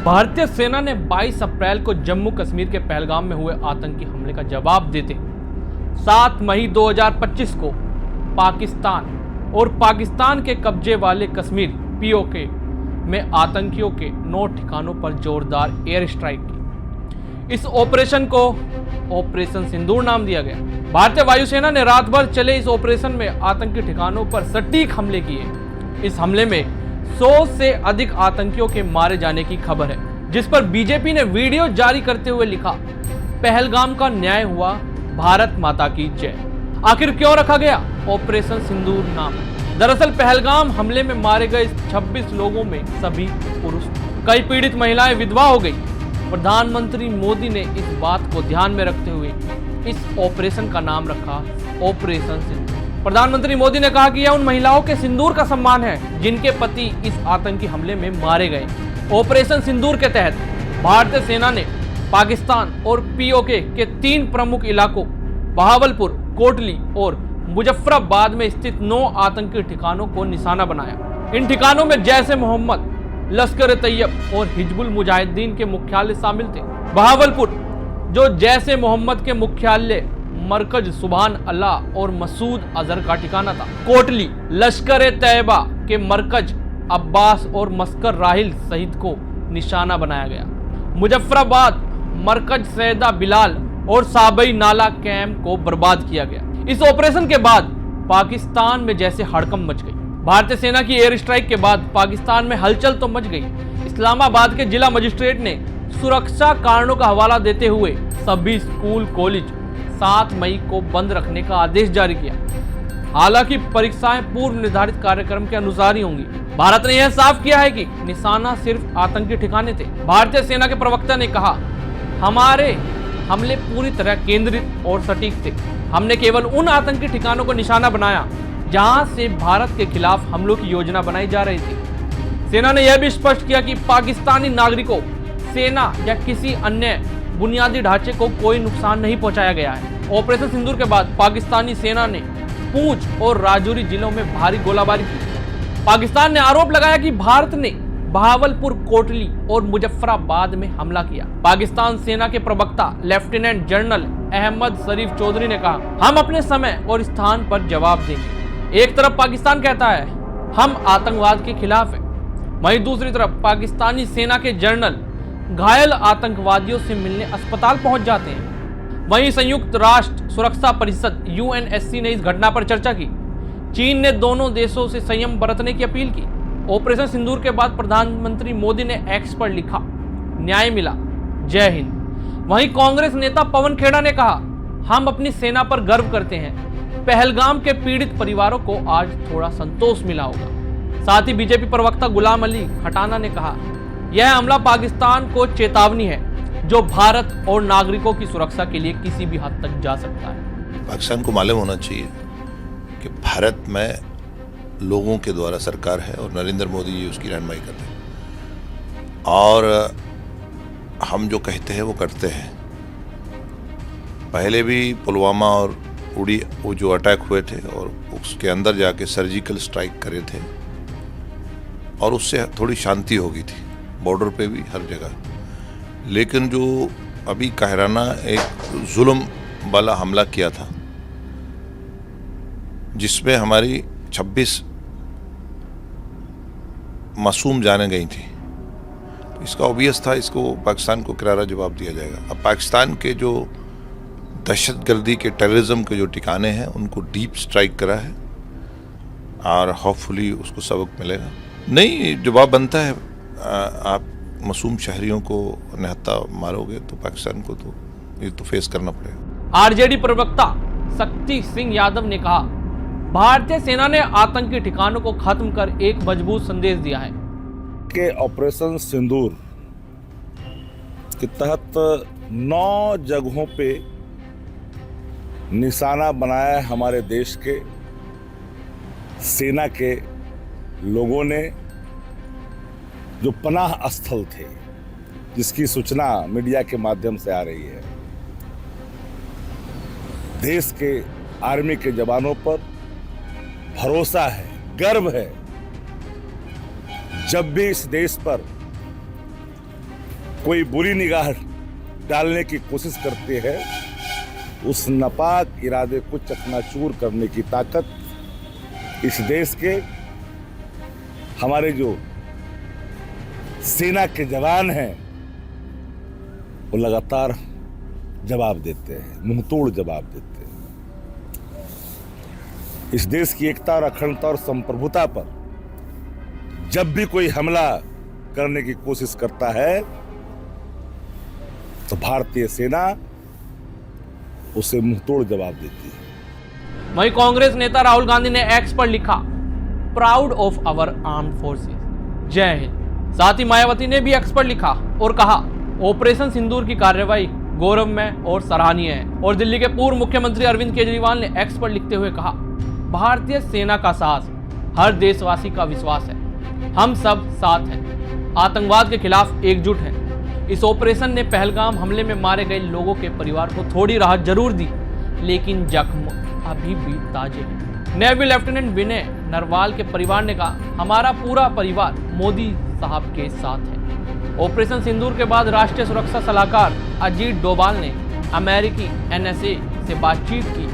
भारतीय सेना ने 22 अप्रैल को जम्मू कश्मीर के पहलगाम में हुए आतंकी हमले का जवाब देते 7 मई 2025 को पाकिस्तान और पाकिस्तान के कब्जे वाले कश्मीर पीओके में आतंकियों के 9 ठिकानों पर जोरदार एयर स्ट्राइक की। इस ऑपरेशन को ऑपरेशन सिंदूर नाम दिया गया। भारतीय वायुसेना ने रात भर चले इस ऑपरेशन में आतंकी ठिकानों पर सटीक हमले किए। इस हमले में 100 से अधिक आतंकियों के मारे जाने की खबर है, जिस पर बीजेपी ने वीडियो जारी करते हुए लिखा, पहलगाम का न्याय हुआ, भारत माता की जय। आखिर क्यों रखा गया ऑपरेशन सिंदूर नाम? दरअसल पहलगाम हमले में मारे गए 26 लोगों में सभी पुरुष, कई पीड़ित महिलाएं विधवा हो गई। प्रधानमंत्री मोदी ने इस बात को ध्यान में रखते हुए इस ऑपरेशन का नाम रखा ऑपरेशन सिंदूर। प्रधानमंत्री मोदी ने कहा कि यह उन महिलाओं के सिंदूर का सम्मान है जिनके पति इस आतंकी हमले में मारे गए। ऑपरेशन सिंदूर के तहत भारतीय सेना ने पाकिस्तान और पीओके के 3 प्रमुख इलाकों बहावलपुर, कोटली और मुजफ्फराबाद में स्थित 9 आतंकी ठिकानों को निशाना बनाया। इन ठिकानों में जैश ए मोहम्मद, लश्कर ए तैयब और हिजबुल मुजाहिदीन के मुख्यालय शामिल थे। बहावलपुर, जो जैश ए मोहम्मद के मुख्यालय मरकज सुभान अल्लाह और मसूद अजहर का ठिकाना था। कोटली, लश्कर ए तैयबा के मरकज अब्बास और मस्कर राहिल सहित को निशाना बनाया गया। मुजफ्फराबाद, मरकज सैदा बिलाल और साबई नाला कैंप को बर्बाद किया गया। इस ऑपरेशन के बाद पाकिस्तान में जैसे हड़कंप मच गई। भारतीय सेना की एयर स्ट्राइक के बाद पाकिस्तान में हलचल तो मच गई। इस्लामाबाद के जिला मजिस्ट्रेट ने सुरक्षा कारणों का हवाला देते हुए सभी स्कूल कॉलेज 7 मई को बंद रखने का आदेश जारी किया। हालांकि परीक्षाएं पूर्व निर्धारित कार्यक्रम के अनुसार ही होंगी। भारत ने यह साफ किया है कि निशाना सिर्फ आतंकी ठिकाने थे। भारतीय सेना के प्रवक्ता ने कहा, हमारे हमले पूरी तरह केंद्रित और सटीक थे। हमने केवल उन आतंकी ठिकानों को निशाना बनाया जहां से भारत के खिलाफ हमलों की योजना बनाई जा रही थी। सेना ने यह भी स्पष्ट किया कि पाकिस्तानी नागरिकों, सेना या किसी अन्य बुनियादी ढांचे को कोई नुकसान नहीं पहुंचाया गया है। ऑपरेशन सिंदूर के बाद पाकिस्तानी सेना ने पूंछ और राजौरी जिलों में भारी गोलाबारी की। पाकिस्तान ने आरोप लगाया कि भारत ने बहावलपुर, कोटली और मुजफ्फराबाद में हमला किया। पाकिस्तान सेना के प्रवक्ता लेफ्टिनेंट जनरल अहमद शरीफ चौधरी ने कहा, हम अपने समय और स्थान पर जवाब देंगे। एक तरफ पाकिस्तान कहता है हम आतंकवाद के खिलाफ हैं, वहीं दूसरी तरफ पाकिस्तानी सेना के जनरल घायल आतंकवादियों से मिलने अस्पताल पहुंच जाते हैं। वहीं संयुक्त राष्ट्र सुरक्षा परिषद यूएनएससी ने इस घटना पर चर्चा की। चीन ने दोनों देशों से संयम बरतने की अपील की। ऑपरेशन सिंदूर के बाद प्रधानमंत्री मोदी ने एक्स पर लिखा, न्याय मिला, जय हिंद। वहीं कांग्रेस नेता पवन खेड़ा ने कहा, हम अपनी सेना पर गर्व करते हैं। पहलगाम के पीड़ित परिवारों को आज थोड़ा संतोष मिला होगा। साथ ही बीजेपी प्रवक्ता गुलाम अली खटाना ने कहा, यह हमला पाकिस्तान को चेतावनी है जो भारत और नागरिकों की सुरक्षा के लिए किसी भी हद तक जा सकता है। पाकिस्तान को मालूम होना चाहिए कि भारत में लोगों के द्वारा सरकार है और नरेंद्र मोदी जी उसकी रहनुमाई कर रहे हैं, और हम जो कहते हैं वो करते हैं। पहले भी पुलवामा और उड़ी वो जो अटैक हुए थे और उसके अंदर जाके सर्जिकल स्ट्राइक करे थे, और उससे थोड़ी शांति हो गई थी बॉर्डर पे भी, हर जगह। लेकिन जो अभी कायराना एक जुल्म वाला हमला किया था जिसमें हमारी 26 मासूम जाने गई थी, तो इसका ऑब्वियस था, इसको पाकिस्तान को करारा जवाब दिया जाएगा। अब पाकिस्तान के जो दहशतगर्दी के, टेररिज्म के जो ठिकाने हैं उनको डीप स्ट्राइक करा है और होपफुली उसको सबक मिलेगा। नहीं, जवाब बनता है। आप मासूम शहरियों को निहत्था मारोगे तो पाकिस्तान को तो ये तो फेस करना पड़ेगा। आरजेडी प्रवक्ता शक्ति सिंह यादव ने कहा, भारतीय सेना ने आतंकी ठिकानों को खत्म कर एक मजबूत संदेश दिया है कि ऑपरेशन सिंदूर के तहत 9 जगहों पे निशाना बनाया है हमारे देश के सेना के लोगों ने, जो पनाह स्थल थे, जिसकी सूचना मीडिया के माध्यम से आ रही है। देश के आर्मी के जवानों पर भरोसा है, गर्व है। जब भी इस देश पर कोई बुरी निगाह डालने की कोशिश करते हैं, उस नापाक इरादे को चकनाचूर करने की ताकत इस देश के हमारे जो सेना के जवान हैं वो लगातार जवाब देते हैं, मुंहतोड़ जवाब देते हैं। इस देश की एकता और अखंडता और संप्रभुता पर जब भी कोई हमला करने की कोशिश करता है तो भारतीय सेना उसे मुंहतोड़ जवाब देती है। वहीं कांग्रेस नेता राहुल गांधी ने एक्स पर लिखा, proud of our armed forces, जय हिंद। साथ ही मायावती ने भी एक्स पर लिखा और कहा, ऑपरेशन सिंदूर की कार्रवाई गौरवमय और सराहनीय है। और दिल्ली के पूर्व मुख्यमंत्री अरविंद केजरीवाल ने एक्स पर लिखते हुए कहा, भारतीय सेना का साहस हर देशवासी का विश्वास है, हम सब साथ हैं, आतंकवाद के खिलाफ एकजुट हैं। इस ऑपरेशन ने पहलगाम हमले में मारे गए लोगों के परिवार को थोड़ी राहत जरूर दी, लेकिन जख्म अभी भी ताजे हैं। नेवी लेफ्टिनेंट विनय नरवाल के परिवार ने कहा, हमारा पूरा परिवार मोदी साहब के साथ है। ऑपरेशन सिंदूर के बाद राष्ट्रीय सुरक्षा सलाहकार अजीत डोभाल ने अमेरिकी NSA से बातचीत की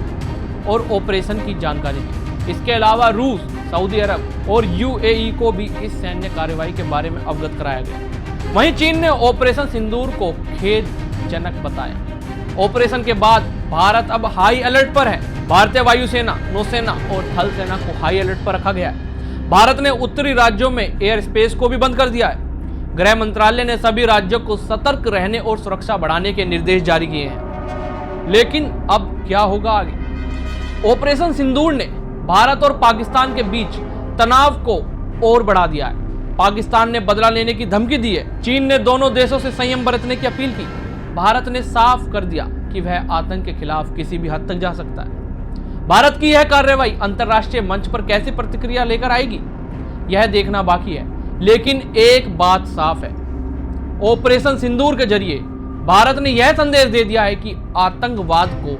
और ऑपरेशन की जानकारी दी। इसके अलावा रूस, सऊदी अरब और UAE को भी इस सैन्य कार्रवाई के बारे में अवगत कराया गया। वहीं चीन ने ऑपरेशन सिंदूर को खेदजनक बताया। ऑपरेशन के बाद भारत अब हाई अलर्ट पर है। भारतीय वायुसेना, नौसेना और थल सेना को हाई अलर्ट पर रखा गया है। भारत ने उत्तरी राज्यों में एयर स्पेस को भी बंद कर दिया है। गृह मंत्रालय ने सभी राज्यों को सतर्क रहने और सुरक्षा बढ़ाने के निर्देश जारी किए हैं। लेकिन अब क्या होगा आगे? ऑपरेशन सिंदूर ने भारत और पाकिस्तान के बीच तनाव को और बढ़ा दिया है। पाकिस्तान ने बदला लेने की धमकी दी है। चीन ने दोनों देशों से संयम बरतने की अपील की। भारत ने साफ कर दिया कि वह आतंक के खिलाफ किसी भी हद तक जा सकता है। भारत की यह कार्रवाई अंतर्राष्ट्रीय मंच पर कैसी प्रतिक्रिया लेकर आएगी, यह देखना बाकी है। लेकिन एक बात साफ है, ऑपरेशन सिंदूर के जरिए भारत ने यह संदेश दे दिया है कि आतंकवाद को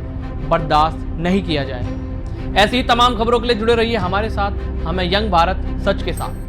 बर्दाश्त नहीं किया जाएगा। ऐसी ही तमाम खबरों के लिए जुड़े रहिए हमारे साथ। हमें यंग भारत सच के साथ।